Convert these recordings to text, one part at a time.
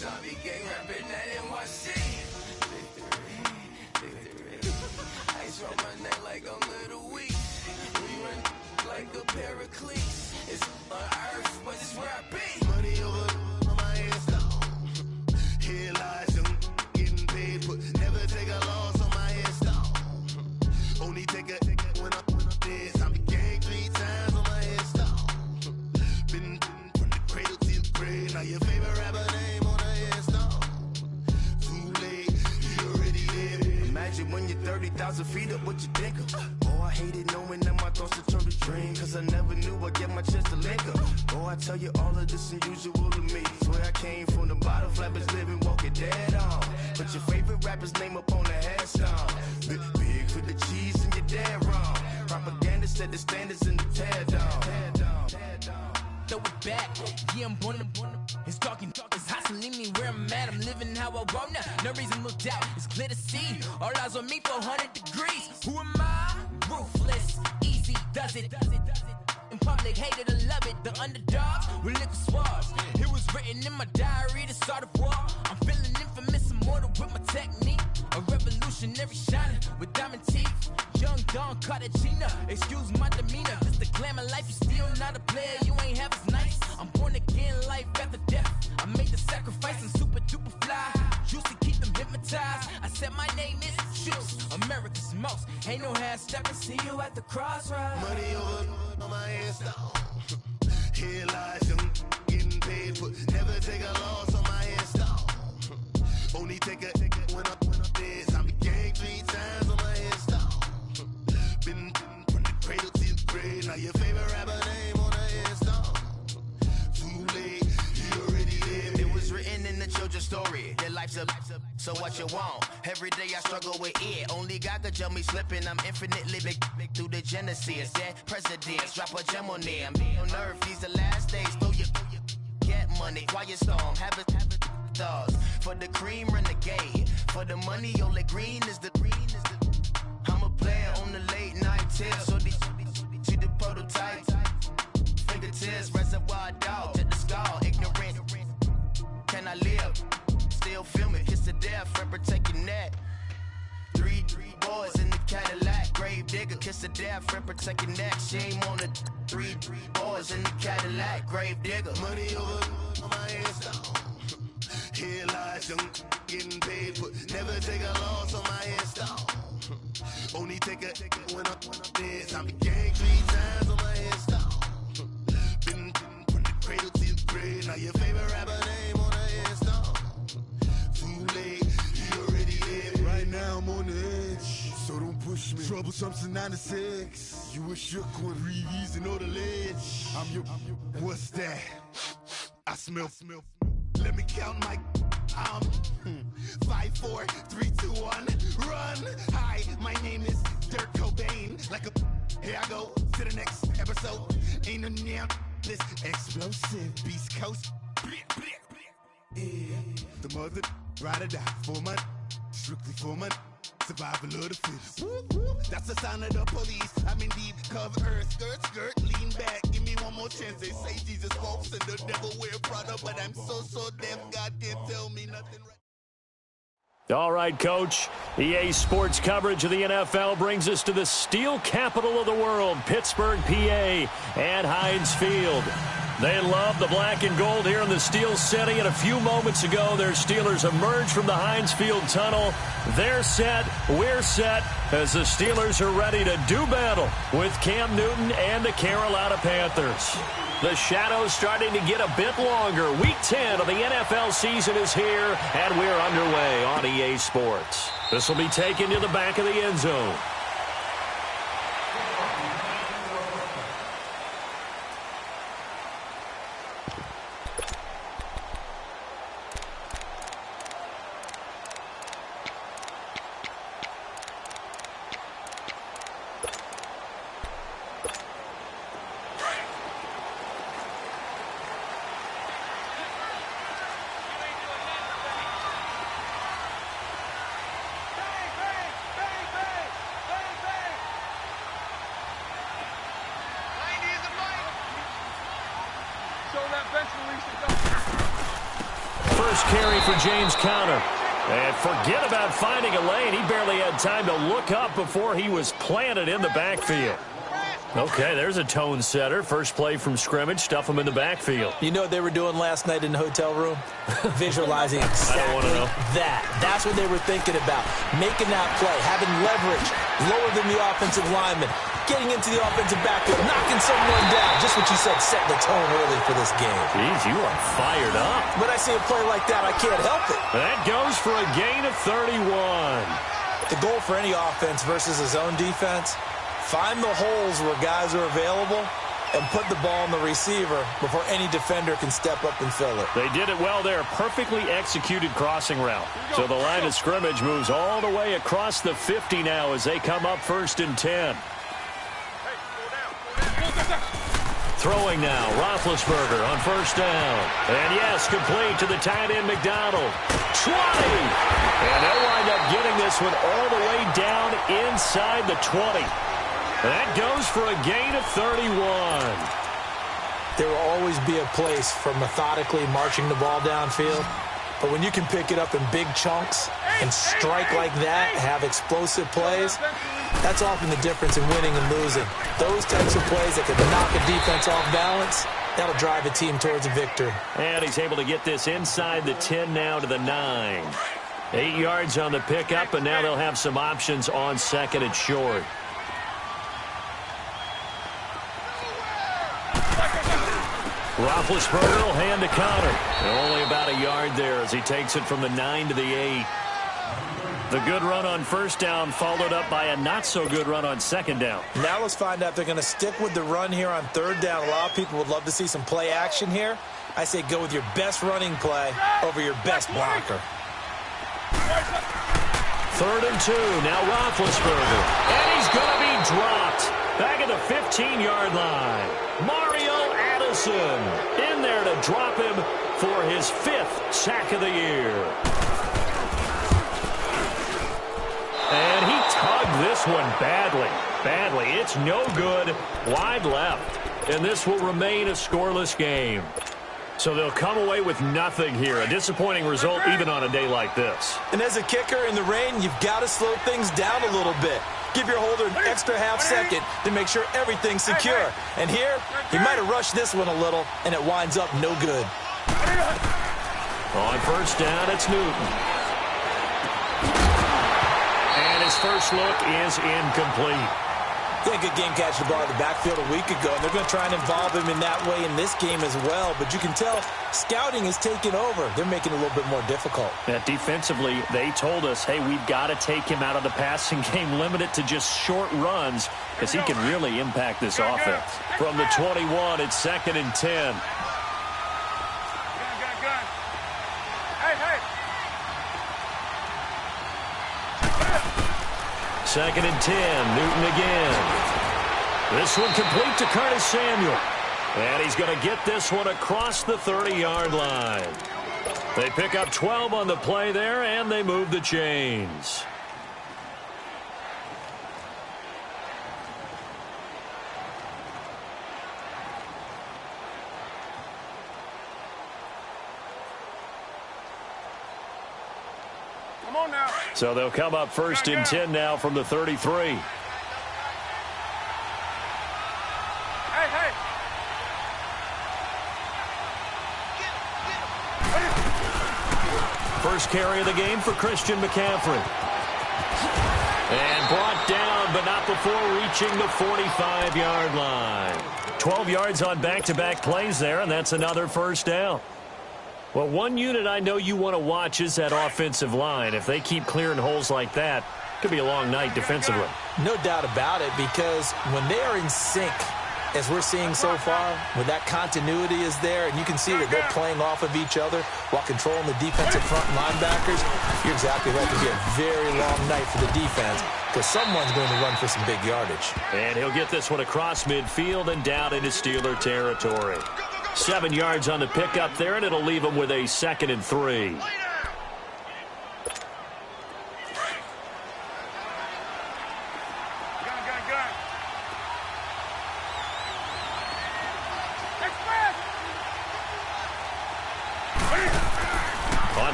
Zombie gang rapping at NYC. Victory. Ice round my neck like I'm Little Weak. We run like a paraclete. It's on earth, but it's where I be. Money over my hands down. Here lies them getting paid, but never take a loss on my hands down. Only take a when I'm dead. Zombie gang 3 times on my hands down. Been from the cradle to the grave. Now your favorite rapper name on the hands down. Too late, you already live. Imagine when you're 30,000 feet up, what you think of? Oh, I hated knowing that my thoughts would turn to dream. Cause I never knew I'd get my chance to link up. Oh, I tell you all of this unusual to me. Swear I came from the bottom, flappers living, walking dead on. Put your favorite rapper's name up on the headstone. Big for the cheese and you're dead wrong. Propaganda set the standards in the tear down. Throw it back, yeah, I'm born to. It's talking, it's hot, so leave me where I'm at. I'm living how I want now. No reason to doubt, it's clear to see. All eyes on me, 400 degrees. Who am I? Ruthless, easy, does it. In public, hated or love it. The underdogs with liquor swabs. It was written in my diary to start a war. I'm feeling infamous, immortal with my technique. A revolutionary shining with diamond teeth. Young Don Cartagena, excuse my demeanor. This the glamour life, you still not a player, you ain't half as nice. I'm born again, life after death. I made the sacrifice, I'm super duper fly. Used to keep them hypnotized. I said my name is Juice, America's most. Ain't no half stepping, see you at the crossroads. Money over on my hands down. Here lies them getting paid, but never take a loss on my hands down. Only take a when I'm dead. Zombie gang 3 times on my hands down. Been from the cradle to the grave. Now your favorite rapper name on the hands down. Too late, you already live. It was written in the children's story. Your life's up, so what you want? Every day I struggle with it. Only God could jump me slipping. I'm infinitely big through the genesis. Dead presidents, drop a gem on them. On earth, these the last days. Throw your get money, quiet storm, have it stars. For the cream, renegade. For the money, only green is the. I'm a player on the late night tips. So these see the prototype. Fingertips, reservoir dog, to the skull. Ignorant. Can I live? Still film it. Kiss to death, friend, protect your neck. 3 boys in the Cadillac. Grave digger, kiss to death, friend, protect your neck. Shame on the 3 boys in the Cadillac. Grave digger. Money over on my hands down. Here lies them getting paid, but never take a loss on my hands down. Only take a when I'm dead. Zombie gang 3 times on my hands down. Been from the cradle to the grave. Now your favorite rapper name on the hands down. Too late, you already live. Right now I'm on the edge, so don't push me. Troublesome to 9 to 6. You a shook one, Reeves and all the ledge. I'm your. What's that? I smell. Let me count my. 5, 4, 3, 2, 1, run. Hi, my name is Dirk Cobain. Like a. Here I go to the next episode. Ain't no damn this explosive Beast Coast. Yeah. The mother ride or die for my. Strictly for my. Survival of the fittest. That's the sign of the police. I'm indeed cover earth, skirt, lean back. Give me one more chance. They say Jesus walks and the devil wear Prada, but I'm so deaf, God can't tell me nothing. All right, Coach. EA Sports coverage of the NFL brings us to the steel capital of the world, Pittsburgh, PA, at Heinz Field. They love the black and gold here in the Steel City, and a few moments ago, their Steelers emerged from the Heinz Field tunnel. They're set, we're set, as the Steelers are ready to do battle with Cam Newton and the Carolina Panthers. The shadow's starting to get a bit longer. Week 10 of the NFL season is here, and we're underway on EA Sports. This will be taken to the back of the end zone. First carry for James Conner. And forget about finding a lane. He barely had time to look up before he was planted in the backfield. Okay, there's a tone setter. First play from scrimmage, stuff him in the backfield. You know what they were doing last night in the hotel room? Visualizing exactly I don't want to know. that. That's what they were thinking about. Making that play, having leverage, lower than the offensive lineman, getting into the offensive backfield, knocking someone down. Just what you said, set the tone early for this game. Jeez, you are fired up. When I see a play like that, I can't help it. That goes for a gain of 31. The goal for any offense versus a zone defense, find the holes where guys are available and put the ball in the receiver before any defender can step up and fill it. They did it well there. Perfectly executed crossing route. So the line of scrimmage moves all the way across the 50 now as they come up 1st and 10. Throwing now, Roethlisberger on 1st down. And yes, complete to the tight end McDonald. 20! And they'll wind up getting this one all the way down inside the 20. That goes for a gain of 31. There will always be a place for methodically marching the ball downfield. But when you can pick it up in big chunks and strike like that, have explosive plays, that's often the difference in winning and losing. Those types of plays that can knock a defense off balance, that'll drive a team towards a victory. And he's able to get this inside the 10 now to the 9. 8 yards on the pickup, and now they'll have some options on 2nd and short. Roethlisberger will hand to Conner. Only about a yard there as he takes it from the 9 to the 8. The good run on 1st down followed up by a not-so-good run on 2nd down. Now let's find out if they're going to stick with the run here on 3rd down. A lot of people would love to see some play action here. I say go with your best running play over your best blocker. 3rd and 2. Now Roethlisberger. And he's going to be dropped. Back at the 15-yard line. Mario Addison in there to drop him for his 5th sack of the year. And he tugged this one badly. It's no good. Wide left. And this will remain a scoreless game. So they'll come away with nothing here. A disappointing result even on a day like this. And as a kicker in the rain, you've got to slow things down a little bit. Give your holder an extra half second to make sure everything's secure. And here, he might have rushed this one a little, and it winds up no good. On 1st down, it's Newton. And his first look is incomplete. He had a good game catching the ball in the backfield a week ago, and they're going to try and involve him in that way in this game as well. But you can tell scouting is taking over. They're making it a little bit more difficult. Defensively, they told us, hey, we've got to take him out of the passing game, limit it to just short runs, because he can really impact this offense. From the 21, it's 2nd and 10. Second and 10, Newton again. This one complete to Curtis Samuel. And he's going to get this one across the 30-yard line. They pick up 12 on the play there, and they move the chains. So they'll come up 1st and 10 now from the 33. First carry of the game for Christian McCaffrey. And brought down, but not before reaching the 45-yard line. 12 yards on back-to-back plays there, and that's another 1st down. Well, one unit I know you want to watch is that offensive line. If they keep clearing holes like that, it could be a long night defensively. No doubt about it, because when they are in sync, as we're seeing so far, when that continuity is there, and you can see that they're playing off of each other while controlling the defensive front linebackers, you're exactly right. It could be a very long night for the defense, because someone's going to run for some big yardage. And he'll get this one across midfield and down into Steeler territory. 7 yards on the pickup there, and it'll leave him with a 2nd and 3.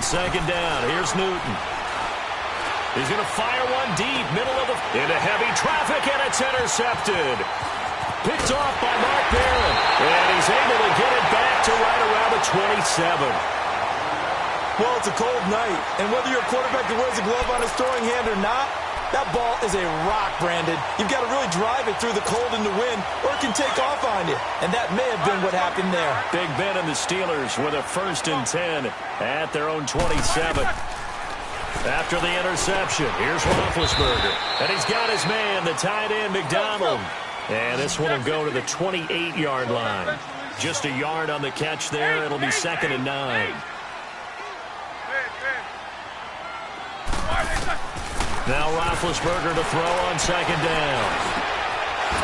second down. Here's Newton. He's going to fire one deep, middle of the... into heavy traffic, and it's intercepted. Picked off by Mark Barron. And he's able to get it back to right around the 27. Well, it's a cold night, and whether you're a quarterback that wears a glove on his throwing hand or not, that ball is a rock, Brandon. You've got to really drive it through the cold and the wind, or it can take off on you. And that may have been what happened there. Big Ben and the Steelers with a 1st and 10 at their own 27. After the interception, here's Roethlisberger. And he's got his man, the tight end, McDonald. And this one will go to the 28-yard line. Just a yard on the catch there. It'll be 2nd and 9. Now Roethlisberger to throw on 2nd down.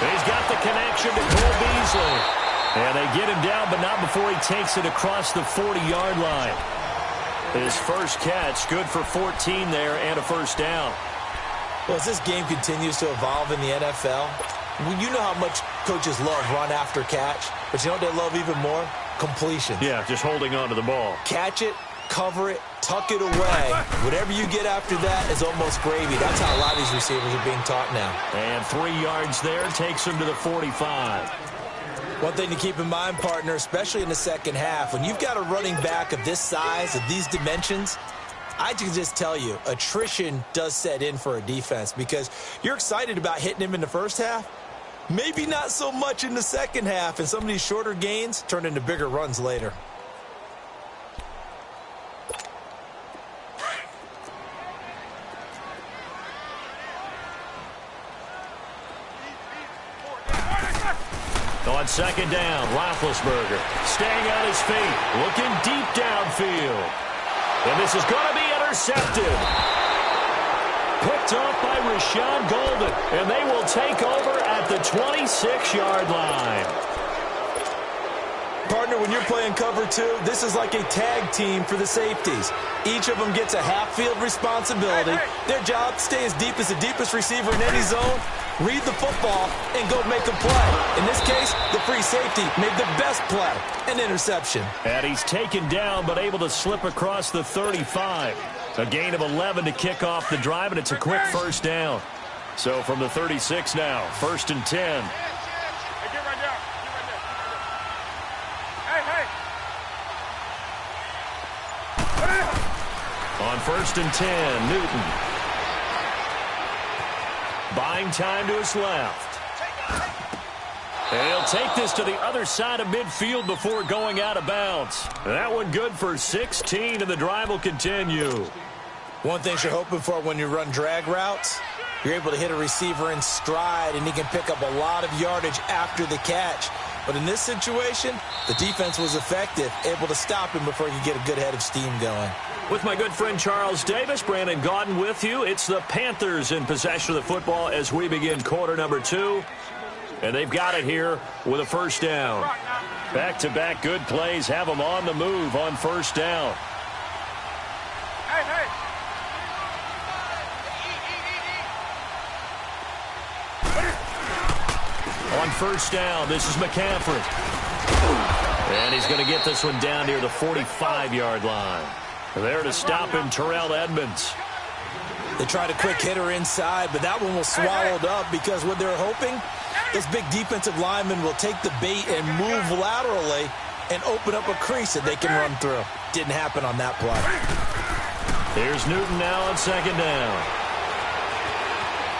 He's got the connection to Cole Beasley. And they get him down, but not before he takes it across the 40-yard line. His first catch, good for 14 there and a 1st down. Well, as this game continues to evolve in the NFL, you know how much coaches love run after catch, but you know what they love even more? Completion. Yeah, just holding on to the ball. Catch it, cover it, tuck it away. Whatever you get after that is almost gravy. That's how a lot of these receivers are being taught now. And 3 yards there takes him to the 45. One thing to keep in mind, partner, especially in the second half, when you've got a running back of this size, of these dimensions, I can just tell you, attrition does set in for a defense because you're excited about hitting him in the first half. Maybe not so much in the second half, and some of these shorter gains turn into bigger runs later. On 2nd down, Roethlisberger staying on his feet, looking deep downfield. And this is going to be intercepted. Picked off by Rashawn Golden, and they will take over at the 26-yard line. Partner, when you're playing cover 2, this is like a tag team for the safeties. Each of them gets a half-field responsibility. Their job, stay as deep as the deepest receiver in any zone, read the football, and go make a play. In this case, the free safety made the best play, an interception. And he's taken down but able to slip across the 35. A gain of 11 to kick off the drive, and it's a quick 1st down. So from the 36 now, 1st and 10. On 1st and 10, Newton. Buying time to his left. And he'll take this to the other side of midfield before going out of bounds. That one good for 16, and the drive will continue. One thing you're hoping for when you run drag routes, you're able to hit a receiver in stride, and he can pick up a lot of yardage after the catch. But in this situation, the defense was effective, able to stop him before he could get a good head of steam going. With my good friend Charles Davis, Brandon Gaudin with you. It's the Panthers in possession of the football as we begin quarter number 2. And they've got it here with a 1st down. Back-to-back good plays have them on the move on 1st down. On 1st down, this is McCaffrey. And he's going to get this one down near the 45-yard line. There to stop him, Terrell Edmonds. They tried a quick hitter inside, but that one was swallowed up because what they're hoping, this big defensive lineman will take the bait and move laterally and open up a crease that they can run through. Didn't happen on that play. Here's Newton now on 2nd down.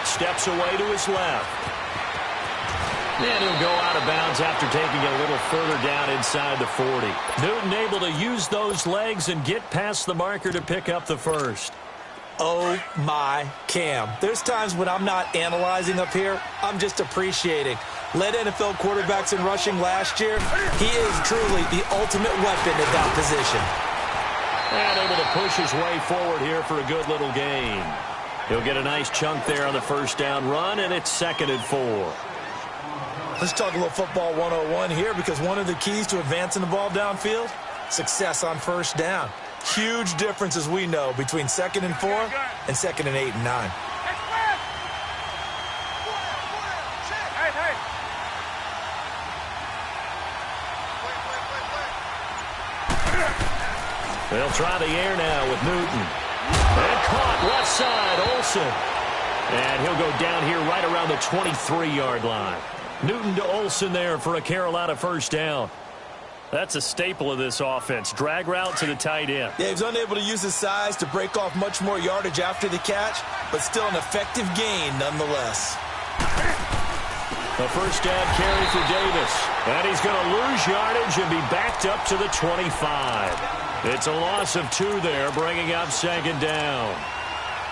Steps away to his left. And he'll go out of bounds after taking it a little further down inside the 40. Newton able to use those legs and get past the marker to pick up the 1st. Oh, my Cam. There's times when I'm not analyzing up here. I'm just appreciating. Led NFL quarterbacks in rushing last year. He is truly the ultimate weapon at that position. And able to push his way forward here for a good little gain. He'll get a nice chunk there on the 1st down run, and it's 2nd and 4. Let's talk a little football 101 here, because one of the keys to advancing the ball downfield, success on 1st down. Huge difference, as we know, between 2nd and 4 and 2nd and 8 and 9. They'll try the air now with Newton. And caught left side, Olsen. And he'll go down here right around the 23-yard line. Newton to Olsen there for a Carolina first down. That's a staple of this offense. Drag route to the tight end. Yeah, he was unable to use his size to break off much more yardage after the catch, but still an effective gain nonetheless. A first down carry for Davis. And he's going to lose yardage and be backed up to the 25. It's a loss of 2 there, bringing up second down.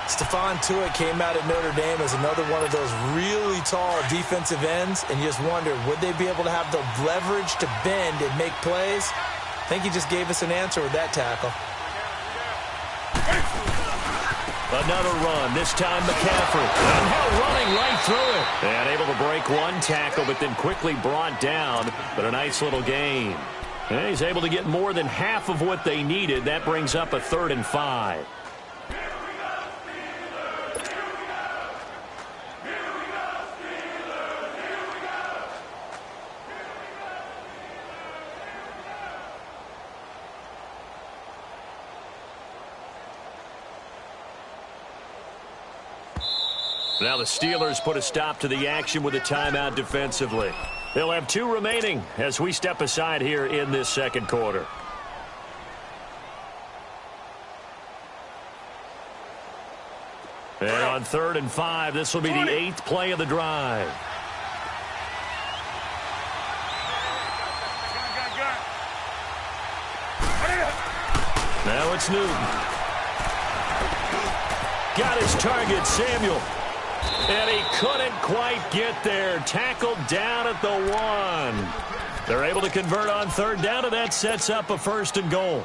Stephon Tuitt came out at Notre Dame as another one of those really tall defensive ends, and you just wonder, would they be able to have the leverage to bend and make plays? I think he just gave us an answer with that tackle. Another run, this time McCaffrey. And Hill running right through it. And able to break one tackle, but then quickly brought down. But a nice little gain. And he's able to get more than half of what they needed. That brings up a 3rd and 5. Now the Steelers put a stop to the action with a timeout defensively. They'll have 2 remaining as we step aside here in this second quarter. And on 3rd and 5, this will be the 8th play of the drive. Now it's Newton. Got his target, Samuel. And he couldn't quite get there. Tackled down at the 1. They're able to convert on 3rd down, and that sets up a 1st and goal.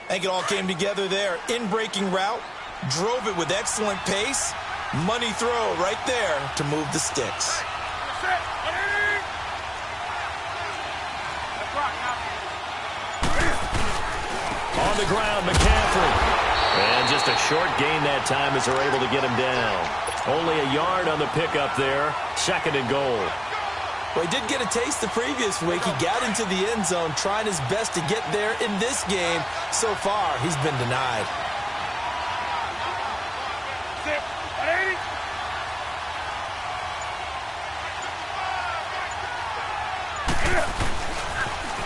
I think it all came together there. In-breaking route, drove it with excellent pace. Money throw right there to move the sticks. On the ground, McCaffrey. And just a short gain that time as they're able to get him down. Only a yard on the pickup there. 2nd and goal. Well, he did get a taste the previous week. He got into the end zone, trying his best to get there in this game. So far, he's been denied.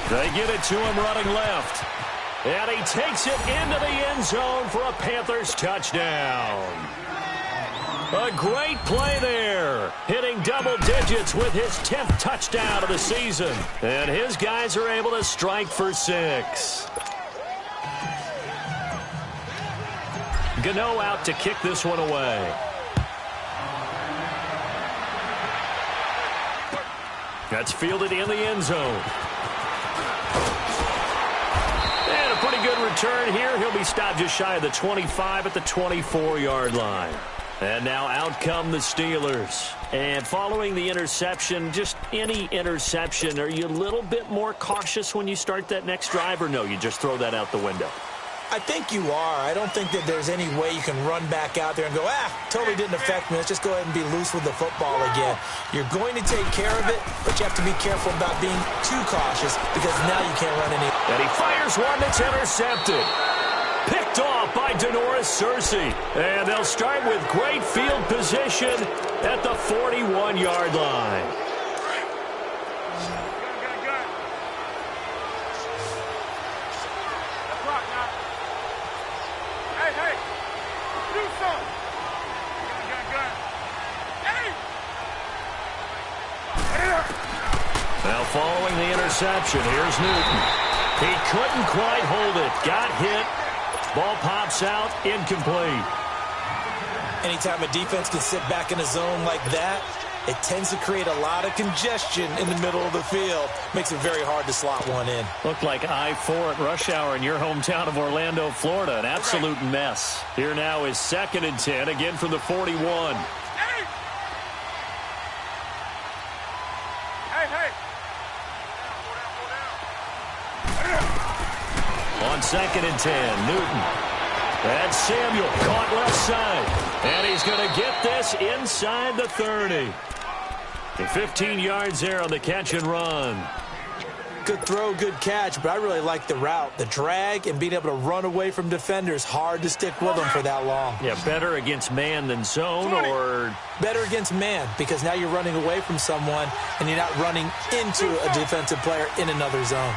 They get it to him running left. And he takes it into the end zone for a Panthers touchdown. A great play there. Hitting double digits with his 10th touchdown of the season. And his guys are able to strike for 6. Gano out to kick this one away. That's fielded in the end zone. And a pretty good return here. He'll be stopped just shy of the 25 at the 24-yard line. And now out come the Steelers. And following the interception, just any interception, are you a little bit more cautious when you start that next drive, or no, you just throw that out the window? I think you are. I don't think that there's any way you can run back out there and go, totally didn't affect me. Let's just go ahead and be loose with the football again. You're going to take care of it, but you have to be careful about being too cautious because now you can't run any. And he fires one that's intercepted. Picked off by Denoris Searcy. And they'll start with great field position at the 41-yard line. Now following the interception, here's Newton. He couldn't quite hold it. Got hit. Ball pops out, incomplete. Anytime a defense can sit back in a zone like that, it tends to create a lot of congestion in the middle of the field. Makes it very hard to slot one in. Looked like I-4 at rush hour in your hometown of Orlando, Florida. An absolute mess. Here now is 2nd and 10, again from the 41. On 2nd and 10, Newton. And Samuel caught left side. And he's going to get this inside the 30. 15 yards there on the catch and run. Good throw, good catch, but I really like the route. The drag and being able to run away from defenders, hard to stick with them for that long. Yeah, better against man than zone, or? Better against man, because now you're running away from someone and you're not running into a defensive player in another zone.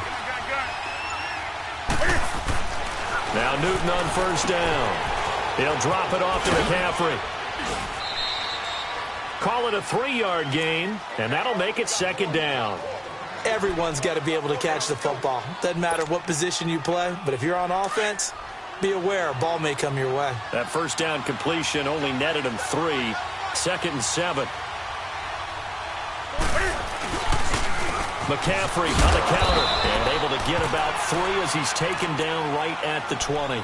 Now Newton on first down. He'll drop it off to McCaffrey. Call it a 3-yard gain, and that'll make it second down. Everyone's got to be able to catch the football. Doesn't matter what position you play, but if you're on offense, be aware a ball may come your way. That first down completion only netted him 3. 2nd and 7. McCaffrey on the counter and able to get about 3 as he's taken down right at the 20.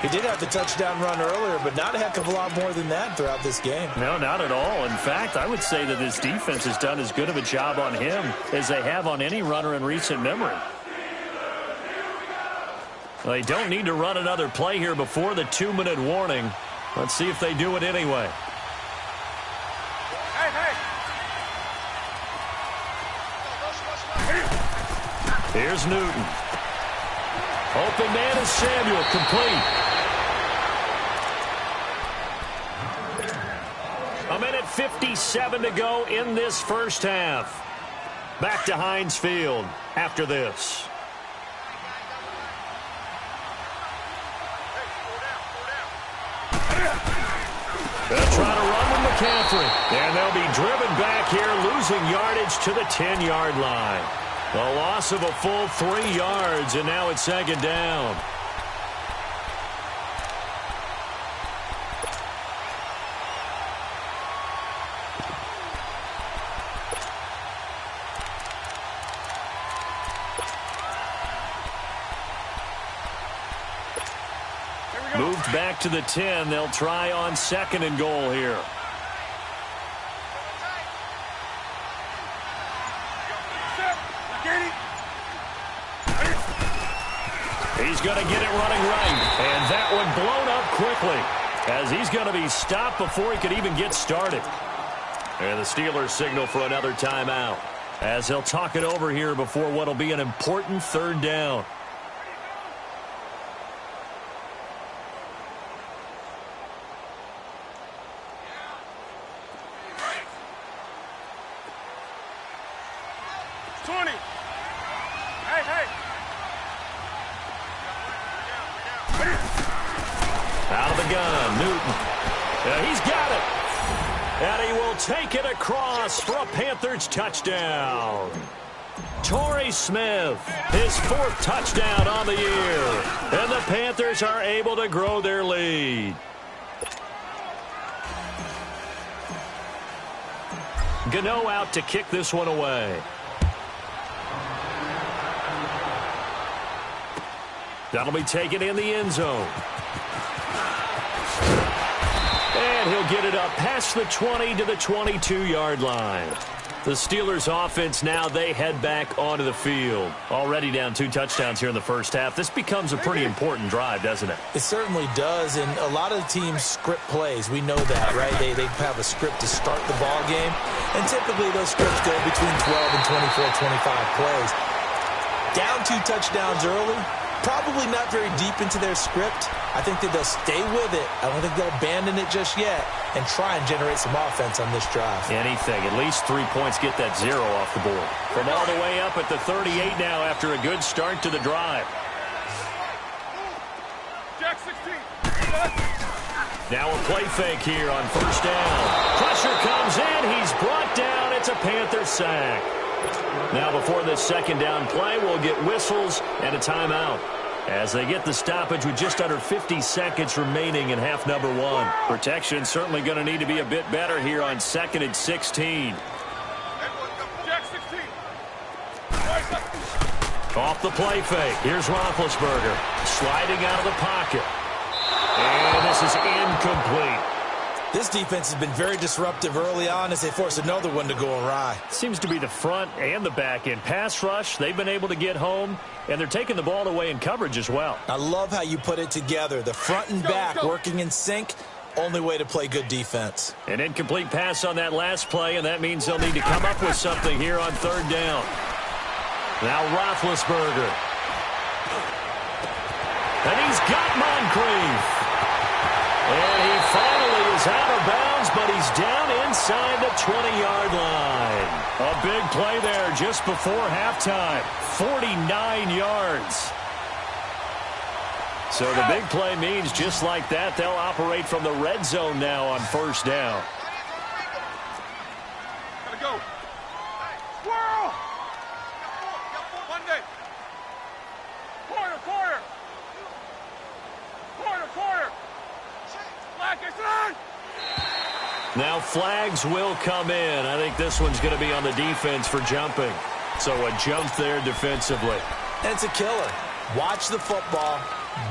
He did have the touchdown run earlier, but not a heck of a lot more than that throughout this game. No, not at all. In fact, I would say that this defense has done as good of a job on him as they have on any runner in recent memory. Well, they don't need to run another play here before the 2-minute warning. Let's see if they do it anyway. Here's Newton. Open man is Samuel, complete. A minute 57 to go in this first half. Back to Heinz Field after this. They'll try to run with McCaffrey. And they'll be driven back here, losing yardage to the 10-yard line. A loss of a full 3 yards, and now it's second down. Moved back to the 10. They'll try on 2nd and goal here. He's going to get it running right. And that one blown up quickly as he's going to be stopped before he could even get started. And the Steelers signal for another timeout as he'll talk it over here before what will be an important 3rd down. Out of the gun, Newton. He's got it. And he will take it across for a Panthers touchdown. Torrey Smith, his 4th touchdown on the year. And the Panthers are able to grow their lead. Gano out to kick this one away. That'll be taken in the end zone. And he'll get it up past the 20 to the 22-yard line. The Steelers offense now, they head back onto the field. Already down 2 touchdowns here in the first half. This becomes a pretty important drive, doesn't it? It certainly does, and a lot of the teams script plays. We know that, right? They have a script to start the ball game, and typically those scripts go between 12 and 24, 25 plays. Down 2 touchdowns early, probably not very deep into their script. I think that they'll stay with it. I don't think they'll abandon it just yet and try and generate some offense on this drive. Anything. At least 3 points, get that 0 off the board. From all the way up at the 38 now after a good start to the drive. Jack 16. Now a play fake here on first down. Pressure comes in. He's brought down. It's a Panther sack. Now before this second down play, we'll get whistles and a timeout as they get the stoppage with just under 50 seconds remaining in half number 1. Protection certainly going to need to be a bit better here on 2nd and 16. Jack 16. Off the play fake. Here's Roethlisberger sliding out of the pocket. And this is incomplete. This defense has been very disruptive early on as they force another one to go awry. Seems to be the front and the back end. Pass rush, they've been able to get home, and they're taking the ball away in coverage as well. I love how you put it together. The front and back working in sync, only way to play good defense. An incomplete pass on that last play, and that means they'll need to come up with something here on 3rd down. Now Roethlisberger. And he's got Moncrief. And he finally is out of bounds, but he's down inside the 20-yard line. A big play there just before halftime. 49 yards. So the big play means just like that, they'll operate from the red zone now on first down. Gotta go. Squirrel! Monday. Quarter. Flag is on! Now flags will come in. I think this one's going to be on the defense for jumping. So a jump there defensively. It's a killer. Watch the football.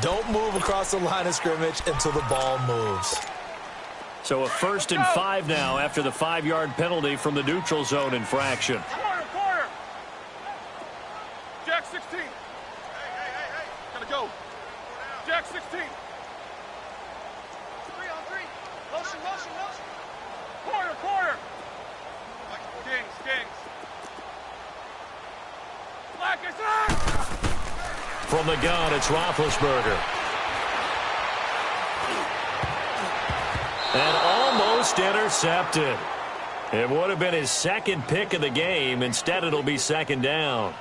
Don't move across the line of scrimmage until the ball moves. So a 1st and 5 now after the 5-yard penalty from the neutral zone infraction. Quarter. Jack 16. Hey. Gotta go. Jack 16. 3 on 3. Motion. Quarter. Kings. Flag is on! From the gun, it's Roethlisberger. And almost intercepted. It would have been his second pick of the game. Instead, it'll be second down.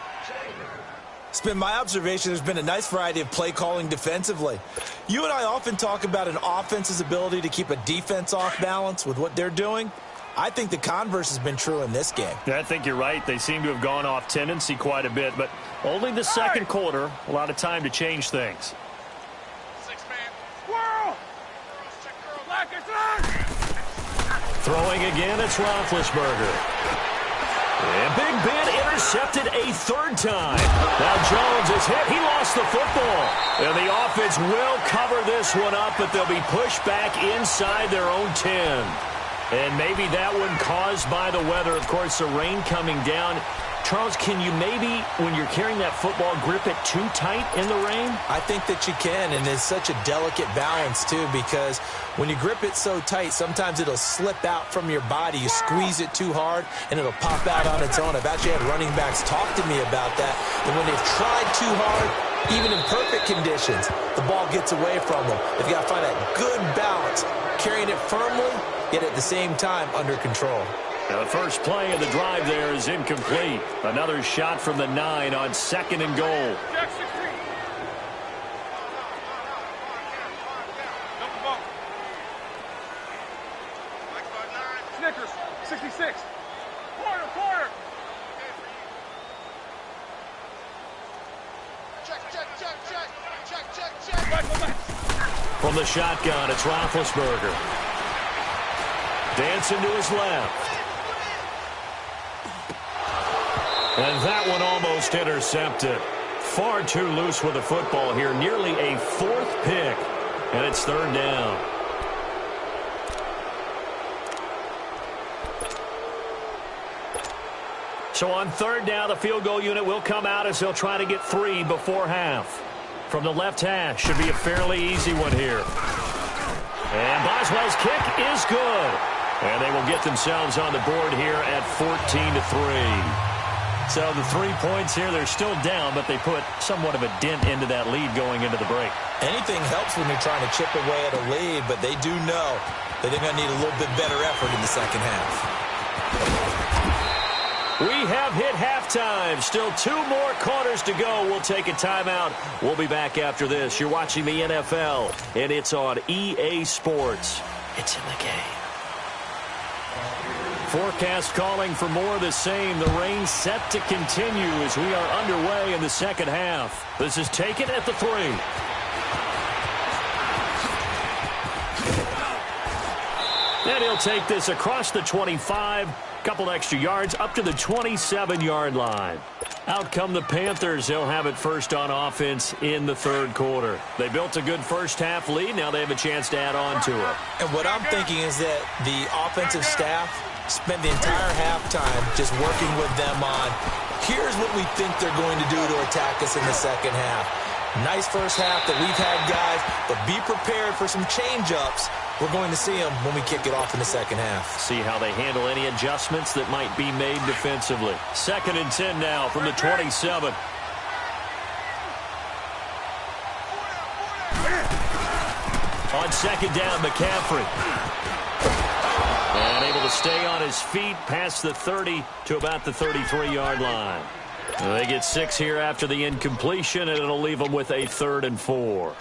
It's been my observation there's been a nice variety of play calling defensively. You and I often talk about an offense's ability to keep a defense off balance with what they're doing. I think the converse has been true in this game. I think you're right. They seem to have gone off tendency quite a bit, but only the second quarter. A lot of time to change things. 6-man. Squirrel! Flag is on! Throwing again, it's Roethlisberger. And Big Ben intercepted a third time. Now Jones is hit. He lost the football. And the offense will cover this one up, but they'll be pushed back inside their own 10. And maybe that one caused by the weather. Of course, the rain coming down. Charles, can you maybe, when you're carrying that football, grip it too tight in the rain? I think that you can, and it's such a delicate balance, too, because when you grip it so tight, sometimes it'll slip out from your body. You squeeze it too hard, and it'll pop out on its own. I've actually had running backs talk to me about that, and when they've tried too hard, even in perfect conditions, the ball gets away from them. They've got to find that good balance, carrying it firmly, yet at the same time under control. Now the first play of the drive there is incomplete. Another shot from the 9 on 2nd and goal. Jack 16. Double bump. Snickers 66. Quarter. Check. From the shotgun, it's Roethlisberger. Dancing to his left. And that one almost intercepted. Far too loose with the football here. Nearly a 4th pick. And it's 3rd down. So on 3rd down, the field goal unit will come out as they'll try to get 3 before half. From the left hash, should be a fairly easy one here. And Boswell's kick is good. And they will get themselves on the board here at 14-3. So the 3 points here, they're still down, but they put somewhat of a dent into that lead going into the break. Anything helps when you're trying to chip away at a lead, but they do know that they're going to need a little bit better effort in the second half. We have hit halftime. Still 2 more quarters to go. We'll take a timeout. We'll be back after this. You're watching the NFL, and it's on EA Sports. It's in the game. Forecast calling for more of the same. The rain set to continue as we are underway in the second half. This is taken at the 3. And he'll take this across the 25. Couple extra yards up to the 27-yard line. Out come the Panthers. They'll have it first on offense in the 3rd quarter. They built a good first half lead. Now they have a chance to add on to it. And what I'm thinking is that the offensive staff spent the entire halftime just working with them on, here's what we think they're going to do to attack us in the second half. Nice first half that we've had, guys, but be prepared for some change-ups. We're going to see them when we kick it off in the second half. See how they handle any adjustments that might be made defensively. 2nd and 10 now from the 27. On 2nd down, McCaffrey. And able to stay on his feet past the 30 to about the 33-yard line. They get 6 here after the incompletion, and it'll leave them with a 3rd and 4.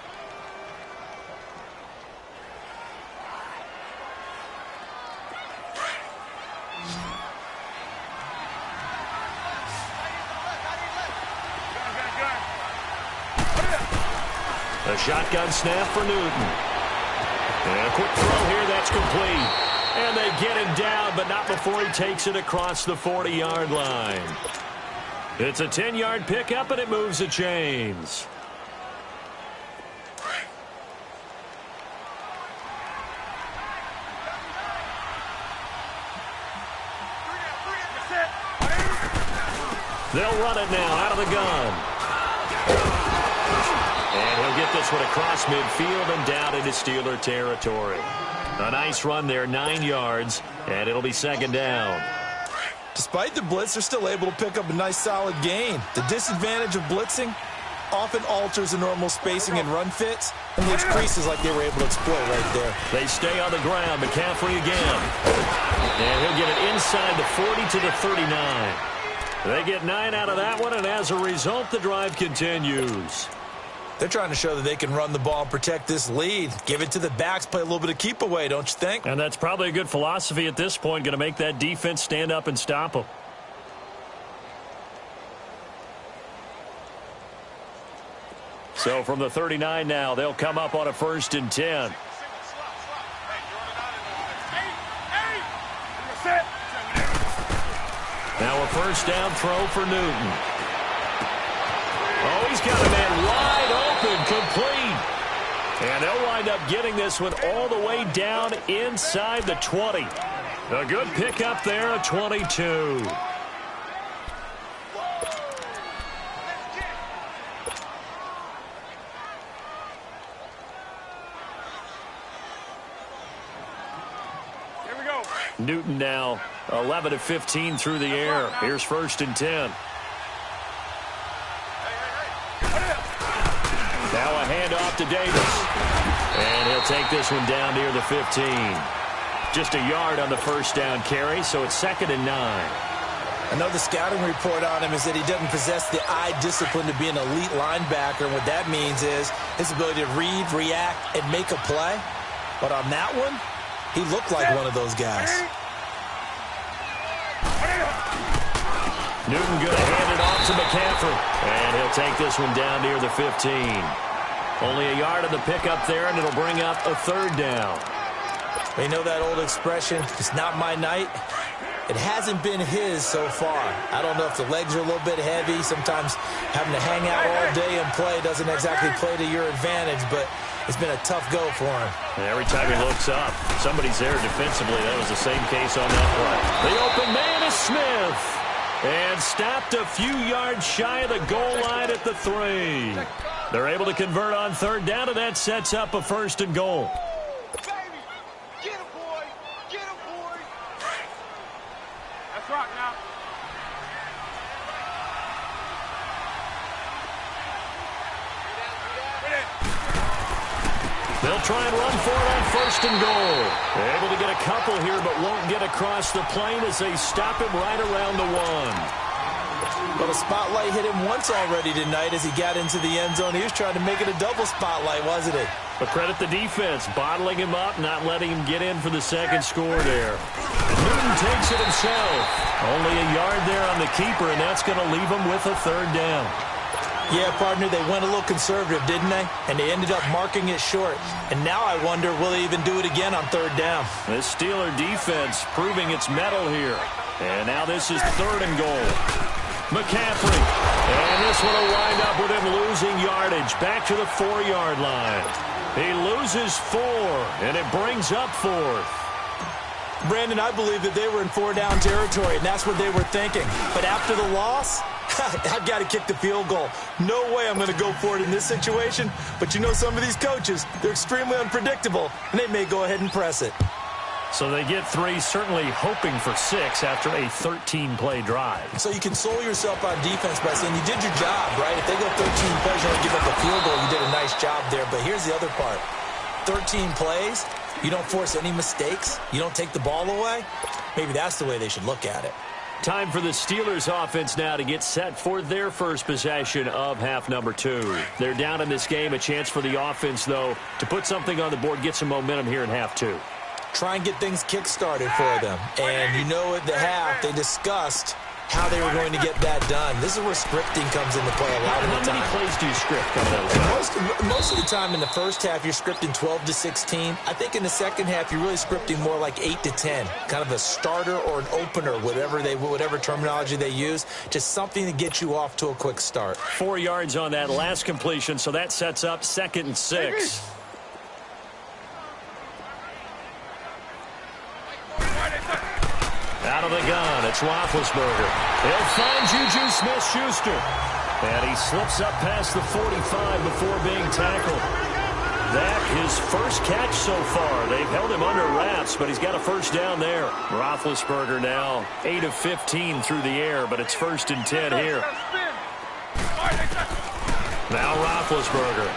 A shotgun snap for Newton. And a quick throw here, that's complete. And they get him down, but not before he takes it across the 40-yard line. It's a 10-yard pickup, and it moves the chains. They'll run it now out of the gun. And he'll get this one across midfield and down into Steeler territory. A nice run there, 9 yards, and it'll be 2nd down. Despite the blitz, they're still able to pick up a nice solid gain. The disadvantage of blitzing often alters the normal spacing and run fits and leaves creases like they were able to exploit right there. They stay on the ground. McCaffrey again. And he'll get it inside the 40 to the 39. They get 9 out of that one, and as a result, the drive continues. They're trying to show that they can run the ball and protect this lead. Give it to the backs, play a little bit of keep away, don't you think? And that's probably a good philosophy at this point, going to make that defense stand up and stop them. So from the 39 now, they'll come up on a 1st and 10. Now a 1st down throw for Newton. Oh, he's got a man wide open, complete. And they'll wind up getting this one all the way down inside the 20. A good pickup there, a 22. Here we go. Newton now 11 of 15 through the air. Here's 1st and 10. Now a handoff to Davis. And he'll take this one down near the 15. Just a yard on the 1st down carry, so it's 2nd and 9. I know the scouting report on him is that he doesn't possess the eye discipline to be an elite linebacker. And what that means is his ability to read, react, and make a play. But on that one, he looked like one of those guys. Newton going to hand it off to McCaffrey. And he'll take this one down near the 15. Only a yard of the pickup there, and it'll bring up a 3rd down. You know that old expression, it's not my night? It hasn't been his so far. I don't know if the legs are a little bit heavy. Sometimes having to hang out all day and play doesn't exactly play to your advantage, but it's been a tough go for him. And every time he looks up, somebody's there defensively. That was the same case on that play. The open man is Smith. And stopped a few yards shy of the goal line at the 3. They're able to convert on 3rd down, and that sets up a 1st and goal. Baby, get him, boy. Get him, boy. That's right now. They'll try and run for it on 1st and goal. They're able to get a couple here, but won't get across the plane as they stop him right around the 1. But a spotlight hit him once already tonight as he got into the end zone. He was trying to make it a double spotlight, wasn't he? But credit the defense, bottling him up, not letting him get in for the 2nd score there. Newton takes it himself. Only a yard there on the keeper, and that's going to leave him with a 3rd down. Yeah, partner, they went a little conservative, didn't they? And they ended up marking it short. And now I wonder, will they even do it again on 3rd down? This Steeler defense proving its mettle here. And now this is 3rd and goal. McCaffrey. And this one will wind up with him losing yardage back to the 4-yard line. He loses 4, and it brings up 4th. Brandon, I believe that they were in 4-down territory, and that's what they were thinking. But after the loss, I've got to kick the field goal. No way I'm going to go for it in this situation. But you know, some of these coaches, they're extremely unpredictable, and they may go ahead and press it. So they get 3, certainly hoping for 6 after a 13-play drive. So you console yourself on defense by saying you did your job, right? If they go 13 plays, you don't give up a field goal, you did a nice job there. But here's the other part. 13 plays, you don't force any mistakes, you don't take the ball away. Maybe that's the way they should look at it. Time for the Steelers offense now to get set for their first possession of half number 2. They're down in this game. A chance for the offense, though, to put something on the board, get some momentum here in half 2. Try and get things kick-started for them. And you know at the half, they discussed how they were going to get that done. This is where scripting comes into play a lot of the time. How many plays do you script coming out? Most of the time in the first half, you're scripting 12 to 16. I think in the second half, you're really scripting more like 8 to 10. Kind of a starter or an opener, whatever terminology they use. Just something to get you off to a quick start. 4 yards on that last completion, so that sets up 2nd and 6. Out of the gun, it's Roethlisberger. He'll find Juju Smith-Schuster. And he slips up past the 45 before being tackled. That his first catch so far. They've held him under wraps, but he's got a first down there. Roethlisberger now 8 of 15 through the air, but it's 1st and 10 here. Now Roethlisberger.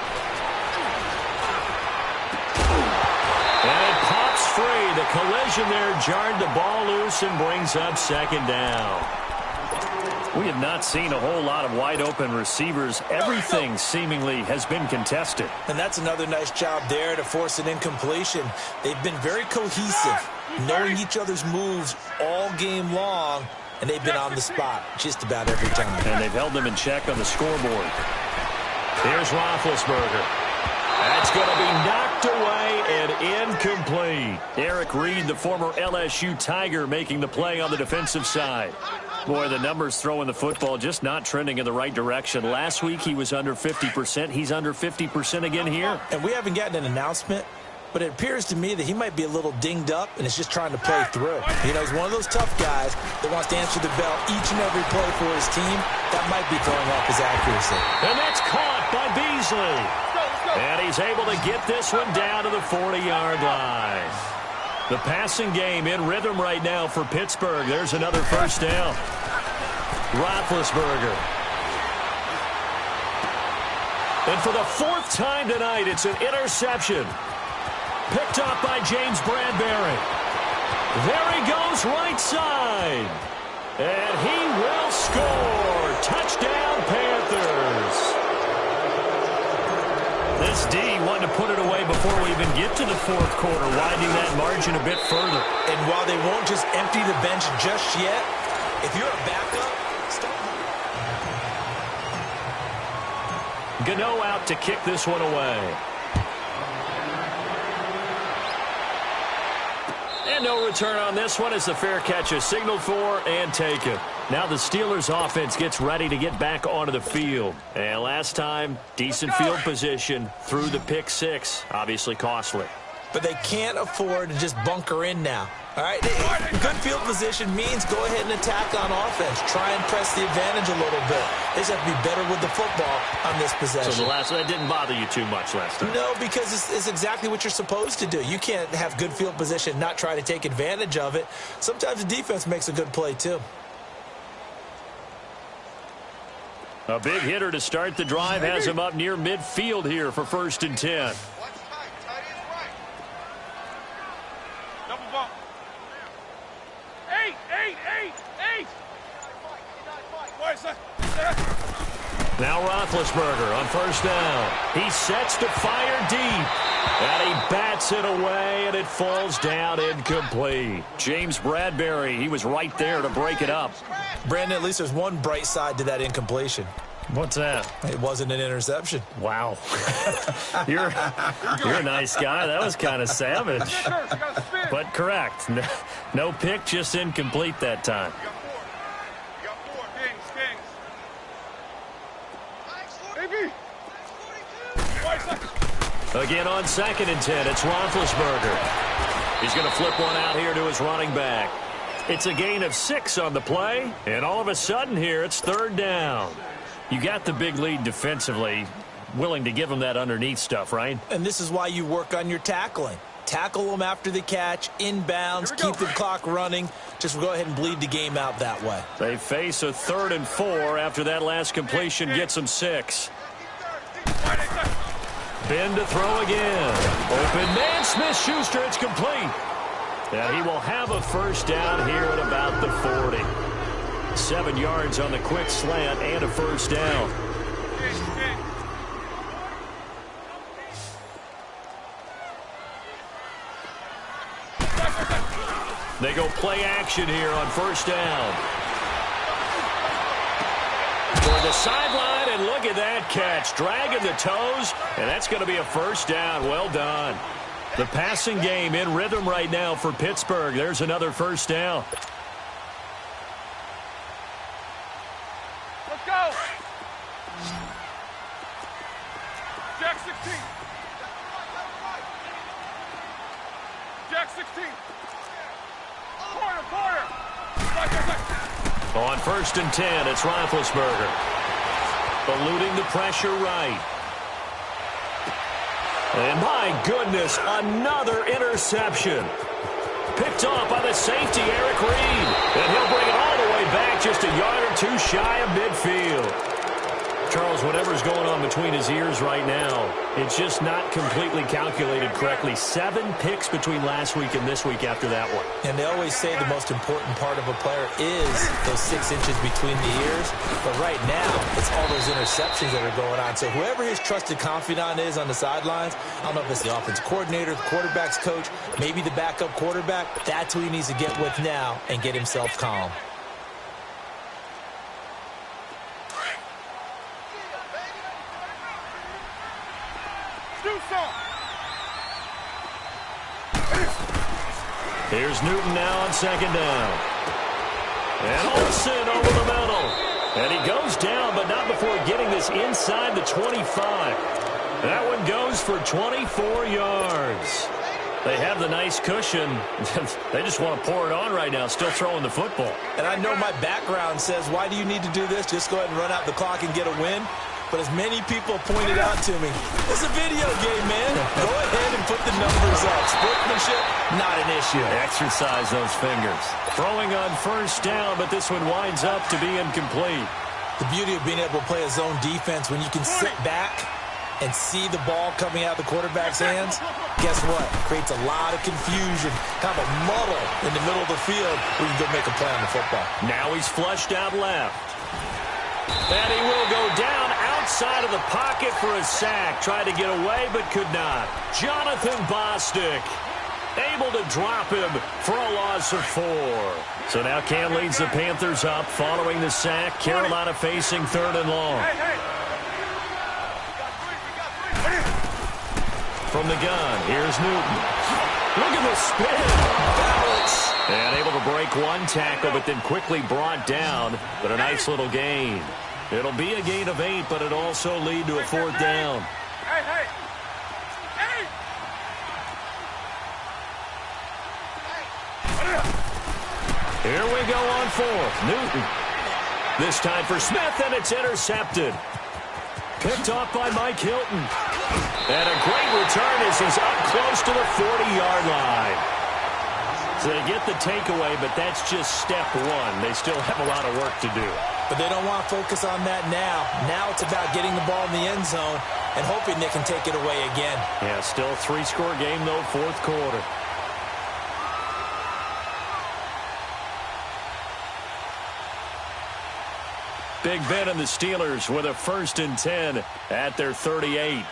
And it pops free. The collision there jarred the ball loose and brings up 2nd down. We have not seen a whole lot of wide-open receivers. Everything seemingly has been contested. And that's another nice job there to force an incompletion. They've been very cohesive, knowing each other's moves all game long, and they've been on the spot just about every time. And they've held them in check on the scoreboard. Here's Roethlisberger. That's going to be knocked away and incomplete. Eric Reed, the former LSU Tiger, making the play on the defensive side. Boy, the numbers throwing the football just not trending in the right direction. Last week he was under 50%. He's under 50% again here. And we haven't gotten an announcement, but it appears to me that he might be a little dinged up and is just trying to play through. You know, he's one of those tough guys that wants to answer the bell each and every play for his team. That might be throwing off his accuracy. And that's caught by Beasley. And he's able to get this one down to the 40-yard line. The passing game in rhythm right now for Pittsburgh. There's another first down. Roethlisberger. And for the 4th time tonight, it's an interception. Picked up by James Bradbury. There he goes right side. And he will score. Touchdown, Panthers. This D wanted to put it away before we even get to the 4th quarter, widening that margin a bit further. And while they won't just empty the bench just yet, if you're a backup, Gano out to kick this one away. And no return on this one as the fair catch is signaled for and taken. Now the Steelers offense gets ready to get back onto the field. And last time, decent field position through the pick 6. Obviously costly. But they can't afford to just bunker in now. All right, good field position means go ahead and attack on offense. Try and press the advantage a little bit. They just have to be better with the football on this possession. So that didn't bother you too much last time? No, because it's exactly what you're supposed to do. You can't have good field position, not try to take advantage of it. Sometimes the defense makes a good play too. A big hitter to start the drive has him up near midfield here for 1st and 10. Double bump. 8. Now Roethlisberger on 1st down. He sets to fire deep. And he bats it away, and it falls down incomplete. James Bradbury, he was right there to break it up. Brandon, at least there's one bright side to that incompletion. What's that? It wasn't an interception. Wow. You're a nice guy. That was kind of savage. But correct. No pick, just incomplete that time. You got 4. Kings. Again on 2nd and 10, it's Roethlisberger. He's going to flip one out here to his running back. It's a gain of 6 on the play, and all of a sudden here it's 3rd down. You got the big lead defensively, willing to give him that underneath stuff, right? And this is why you work on your tackling. Tackle them after the catch, inbounds, keep the clock running. Just go ahead and bleed the game out that way. They face a 3rd and 4 after that last completion gets them 6. Ben to throw again. Open man, Smith-Schuster, it's complete. Now he will have a 1st down here at about the 40. 7 yards on the quick slant and a 1st down. They go play action here on 1st down. For the sideline, and look at that catch. Dragging the toes, and that's going to be a 1st down. Well done. The passing game in rhythm right now for Pittsburgh. There's another 1st down. Let's go. Jack 16. Jack 16. Corner. On 1st and 10, it's Roethlisberger. Eluding the pressure right. And my goodness, another interception. Picked off by the safety, Eric Reed. And he'll bring it all the way back just a yard or 2 shy of midfield. Charles, whatever's going on between his ears right now, it's just not completely calculated correctly. 7 picks between last week and this week after that one. And they always say the most important part of a player is those 6 inches between the ears. But right now, it's all those interceptions that are going on. So whoever his trusted confidant is on the sidelines, I don't know if it's the offensive coordinator, the quarterback's coach, maybe the backup quarterback, that's who he needs to get with now and get himself calm. Here's Newton now on 2nd down. And Olsen over the middle. And he goes down, but not before getting this inside the 25. That one goes for 24 yards. They have the nice cushion. They just want to pour it on right now, still throwing the football. And I know my background says, why do you need to do this? Just go ahead and run out the clock and get a win. But as many people pointed out to me, it's a video game, man. Go ahead and put the numbers up. Sportsmanship, not an issue. Exercise those fingers. Throwing on 1st down, but this one winds up to be incomplete. The beauty of being able to play a zone defense when you can sit back and see the ball coming out of the quarterback's hands, guess what? Creates a lot of confusion, kind of a muddle in the middle of the field where you can go make a play on the football. Now he's flushed out left. And he will go down outside of the pocket for a sack. Tried to get away, but could not. Jonathan Bostic able to drop him for a loss of 4. So now Cam leads the Panthers up following the sack. Carolina facing 3rd and long. From the gun, here's Newton. Look at the spin. Balance. And able to break one tackle, but then quickly brought down. But a nice little gain. It'll be a gain of 8, but it'll also lead to a 4th down. Here we go on 4th. Newton. This time for Smith, and it's intercepted. Picked off by Mike Hilton. And a great return as he's up close to the 40-yard line. So they get the takeaway, but that's just step 1. They still have a lot of work to do. But they don't want to focus on that now. Now it's about getting the ball in the end zone and hoping they can take it away again. Yeah, still a 3-score game, though, 4th quarter. Big Ben and the Steelers with a 1st and 10 at their 38.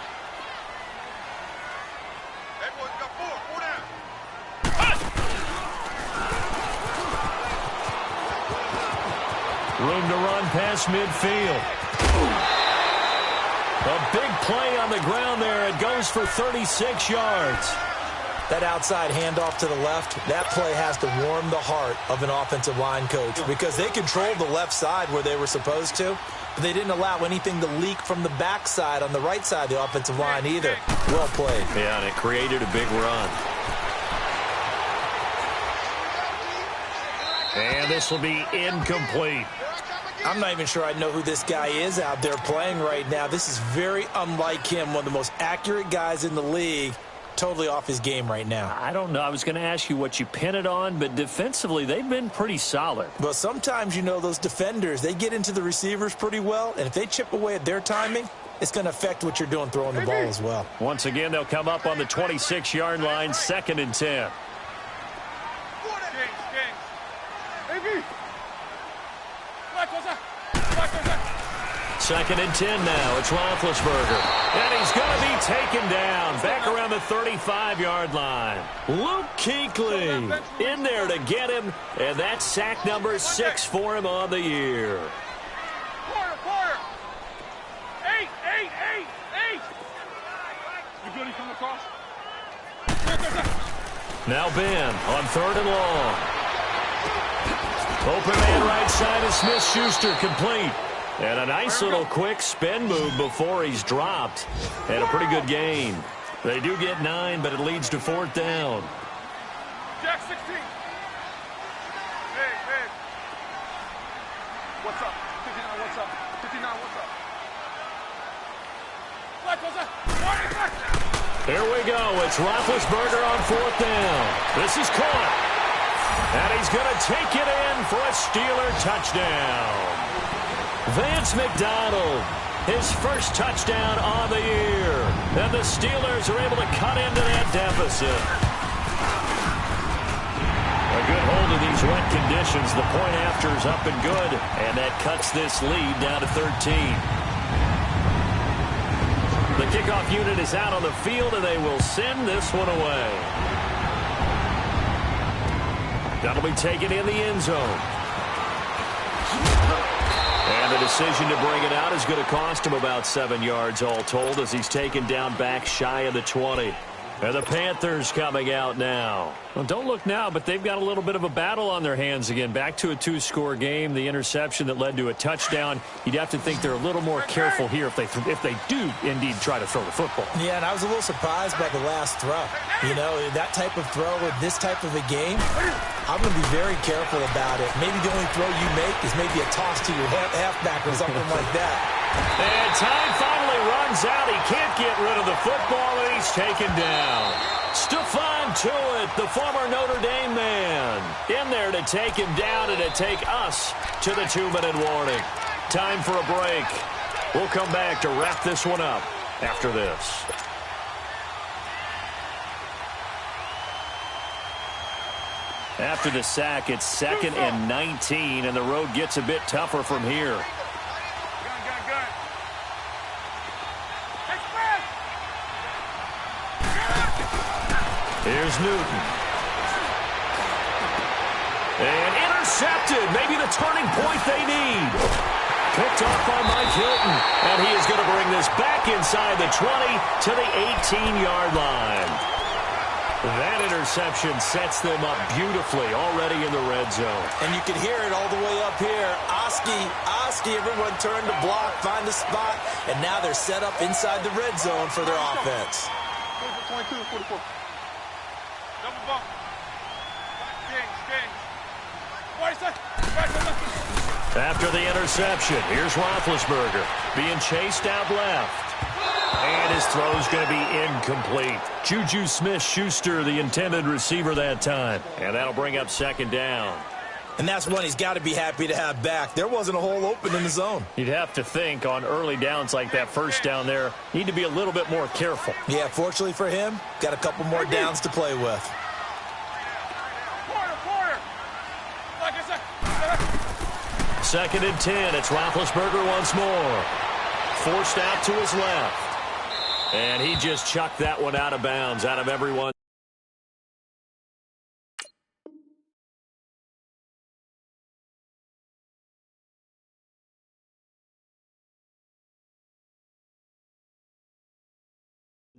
Room to run past midfield. A big play on the ground there. It goes for 36 yards. That outside handoff to the left, that play has to warm the heart of an offensive line coach because they controlled the left side where they were supposed to, but they didn't allow anything to leak from the backside on the right side of the offensive line either. Well played. Yeah, and it created a big run. And this will be incomplete. I'm not even sure I know who this guy is out there playing right now. This is very unlike him, one of the most accurate guys in the league. Totally off his game right now. I don't know. I was going to ask you what you pin it on, but defensively, they've been pretty solid. But sometimes, you know, those defenders, they get into the receivers pretty well, and if they chip away at their timing, it's going to affect what you're doing throwing the ball as well. Once again, they'll come up on the 26-yard line, 2nd and 10. Second and 10 now. It's Roethlisberger. And he's going to be taken down back around the 35-yard line. Luke Kuechly in there to get him. And that's sack number 6 for him on the year. Quarter. 8. You good? He come across. Now Ben on 3rd and long. Open man right side of Smith-Schuster complete. And a nice little quick spin move before he's dropped. And a pretty good gain. They do get 9, but it leads to 4th down. Jack 16. Hey. What's up? 59, what's up? 59, what's up? Black, what's up? Here we go. It's Roethlisberger on 4th down. This is caught. And he's going to take it in for a Steeler touchdown. Vance McDonald, his first touchdown on the year. And the Steelers are able to cut into that deficit. A good hold of these wet conditions. The point after is up and good. And that cuts this lead down to 13. The kickoff unit is out on the field, and they will send this one away. That'll be taken in the end zone. And the decision to bring it out is going to cost him about 7 yards all told as he's taken down back shy of the 20. And the Panthers coming out now. Well, don't look now, but they've got a little bit of a battle on their hands again. Back to a 2-score game. The interception that led to a touchdown. You'd have to think they're a little more careful here if they do indeed try to throw the football. Yeah, and I was a little surprised by the last throw. You know, that type of throw in this type of a game, I'm going to be very careful about it. Maybe the only throw you make is maybe a toss to your halfback or something like that. And time finally runs out. He can't get rid of the football, and he's taken down. Stephon Tuitt, the former Notre Dame man, in there to take him down and to take us to the 2-minute warning. Time for a break. We'll come back to wrap this one up after this. After the sack, it's 2nd and 19, and the road gets a bit tougher from here. Here's Newton. And intercepted. Maybe the turning point they need. Picked off by Mike Hilton. And he is going to bring this back inside the 20 to the 18-yard line. That interception sets them up beautifully already in the red zone. And you can hear it all the way up here. Oski, everyone turned to block, find the spot, and now they're set up inside the red zone for their offense. 22, 44. Double bump. After the interception, here's Roethlisberger being chased out left. And his throw is going to be incomplete. Juju Smith-Schuster, the intended receiver that time. And that'll bring up 2nd down. And that's one he's got to be happy to have back. There wasn't a hole open in the zone. You'd have to think on early downs like that first down there, need to be a little bit more careful. Yeah, fortunately for him, got a couple more downs to play with. Quarter. Like I said. 2nd and 10. It's Roethlisberger once more. Forced out to his left. And he just chucked that one out of bounds, out of everyone.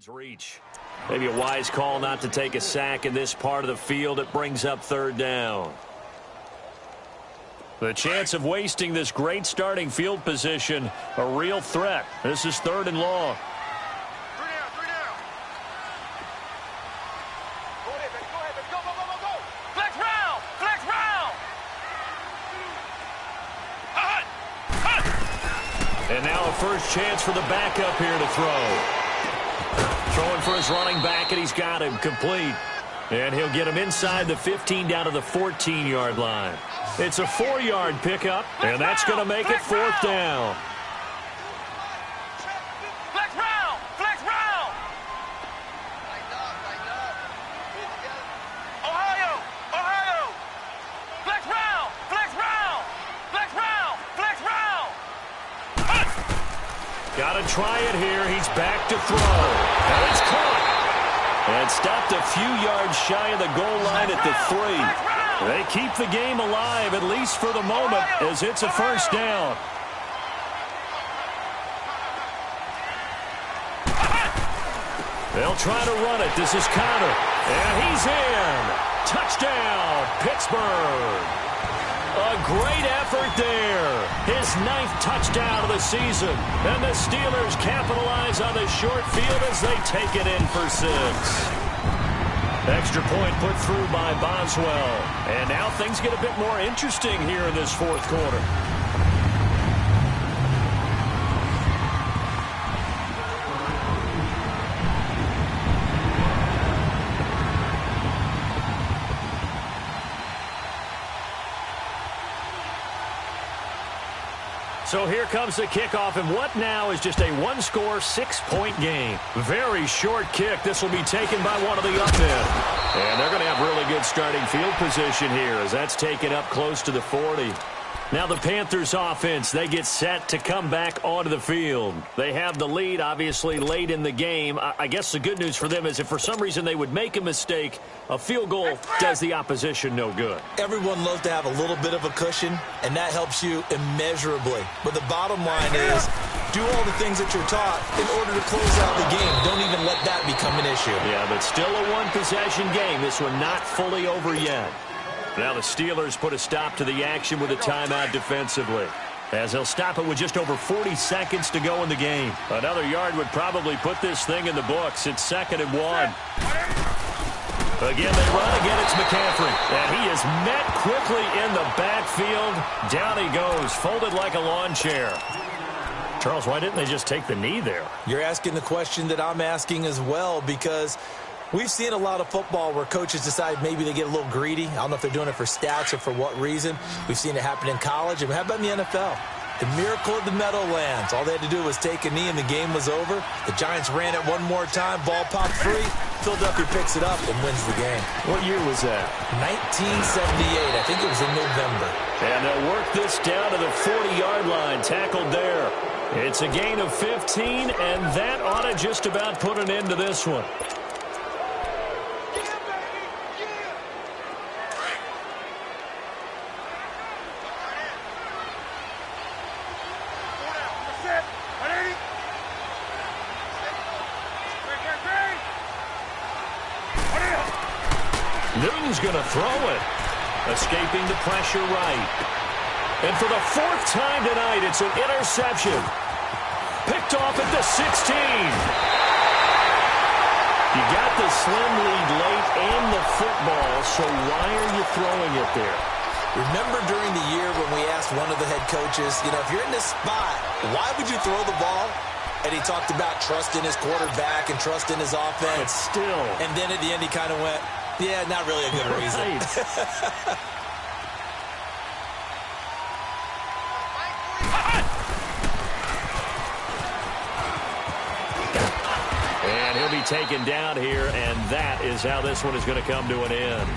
Reach. Maybe a wise call not to take a sack in this part of the field. It brings up 3rd down. The chance of wasting this great starting field position, a real threat. This is 3rd and long. 3 down. Go ahead, baby. Go. Flex round. And now a first chance for the backup here to throw. Throwing for his running back, and he's got him complete. And he'll get him inside the 15 down to the 14-yard line. It's a 4-yard pickup, and that's going to make it 4th down. Flex round! Flex round! Ohio! Ohio! Flex round! Flex round! Flex round! Flex round! Got to try it here. He's back to throw. And it's caught. And stopped a few yards shy of the goal line at the 3. They keep the game alive, at least for the moment, as it's a first down. They'll try to run it. This is Connor. And he's in. Touchdown, Pittsburgh. A great effort there. His 9th touchdown of the season. And the Steelers capitalize on the short field as they take it in for 6. Extra point put through by Boswell. And now things get a bit more interesting here in this 4th quarter. So here comes the kickoff, and what now is just a 1-score, 6-point game. Very short kick. This will be taken by one of the up men. And they're going to have really good starting field position here as that's taken up close to the 40. Now the Panthers offense, they get set to come back onto the field. They have the lead, obviously, late in the game. I guess the good news for them is if for some reason they would make a mistake, a field goal does the opposition no good. Everyone loves to have a little bit of a cushion, and that helps you immeasurably. But the bottom line is, do all the things that you're taught in order to close out the game. Don't even let that become an issue. Yeah, but still a one-possession game. This one not fully over yet. Now the Steelers put a stop to the action with a timeout defensively, as they'll stop it with just over 40 seconds to go in the game. Another yard would probably put this thing in the books. It's 2nd and 1. Again, they run. Again, it's McCaffrey. And he is met quickly in the backfield. Down he goes, folded like a lawn chair. Charles, why didn't they just take the knee there? You're asking the question that I'm asking as well, because we've seen a lot of football where coaches decide maybe they get a little greedy. I don't know if they're doing it for stats or for what reason. We've seen it happen in college. And how about in the NFL? The miracle of the Meadowlands. All they had to do was take a knee and the game was over. The Giants ran it one more time. Ball popped free. Philadelphia picks it up and wins the game. What year was that? 1978. I think it was in November. And they'll work this down to the 40-yard line. Tackled there. It's a gain of 15, and that ought to just about put an end to this one. Newton's going to throw it. Escaping the pressure right. And for the 4th time tonight, it's an interception. Picked off at the 16. You got the slim lead late and the football, so why are you throwing it there? Remember during the year when we asked one of the head coaches, you know, if you're in this spot, why would you throw the ball? And he talked about trust in his quarterback and trust in his offense. But still. And then at the end he kind of went, yeah, not really a good reason. And he'll be taken down here, and that is how this one is going to come to an end.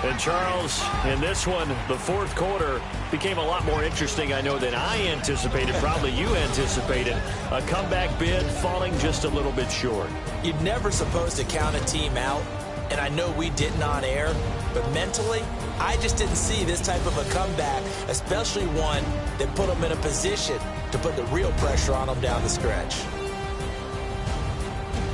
And Charles, in this one, the 4th quarter became a lot more interesting, I know, than I anticipated. Probably you anticipated. A comeback bid falling just a little bit short. You're never supposed to count a team out, and I know we didn't on air, but mentally, I just didn't see this type of a comeback, especially one that put them in a position to put the real pressure on them down the stretch.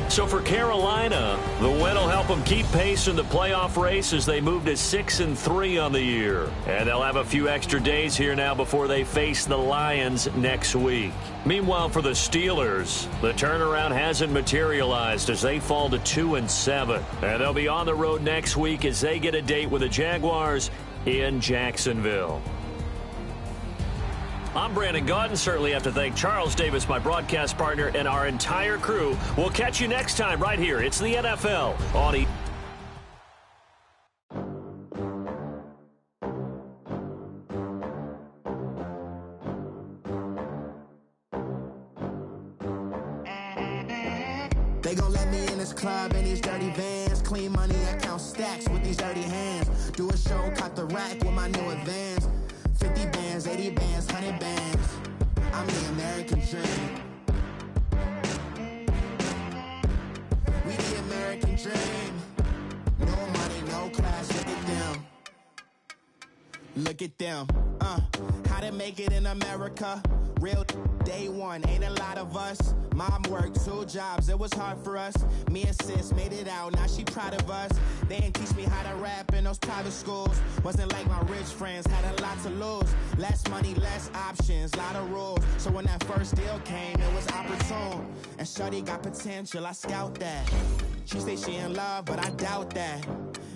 So for Carolina, the win will help them keep pace in the playoff race as they move to 6-3 on the year. And they'll have a few extra days here now before they face the Lions next week. Meanwhile, for the Steelers, the turnaround hasn't materialized as they fall to 2-7. And they'll be on the road next week as they get a date with the Jaguars in Jacksonville. I'm Brandon Gaudin. Certainly have to thank Charles Davis, my broadcast partner, and our entire crew. We'll catch you next time right here. It's the NFL on E! They gon' let me in this club in these dirty vans. Clean money, I count stacks with these dirty hands. Do a show, caught the rack with my new advance. 50 bands, 80 bands, 100 bands. I'm the American dream. We the American dream. No money, no class, look at them. Look at them, how to make it in America. Real day one, ain't a lot of us. Mom worked 2 jobs, it was hard for us. Me and sis made it out, now she proud of us. They didn't teach me how to rap in those private schools. Wasn't like my rich friends, had a lot to lose. Less money, less options, lot of rules. So when that first deal came, it was opportune. And shorty got potential, I scout that. She say she in love, but I doubt that.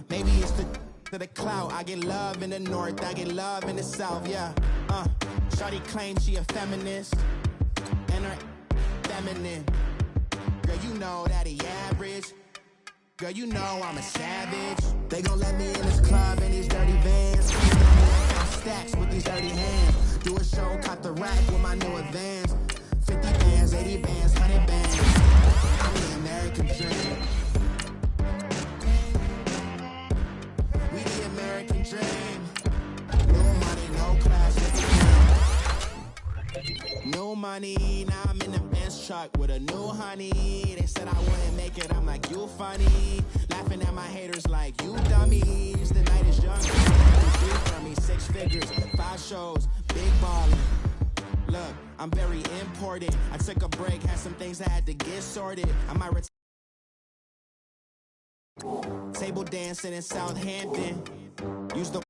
Maybe it's the clout. I get love in the north, I get love in the south, yeah. Shorty claims she a feminist, and her feminine. Girl, you know that he average. Girl, you know I'm a savage. They gon' let me in this club in these dirty vans. Count stacks with these dirty hands. Do a show, caught the rack with my new advance. 50 bands, 80 bands, 100 bands. I'm the American dream. We the American dream. No money, no class, no money, now I'm in the Benz truck with a new honey. They said I wouldn't make it, I'm like, you funny. Laughing at my haters like, you dummies. The night is young, 3 from me, 6 figures, 5 shows, big ballin'. Look, I'm very important. I took a break, had some things I had to get sorted. I might table dancing in Southampton. Used the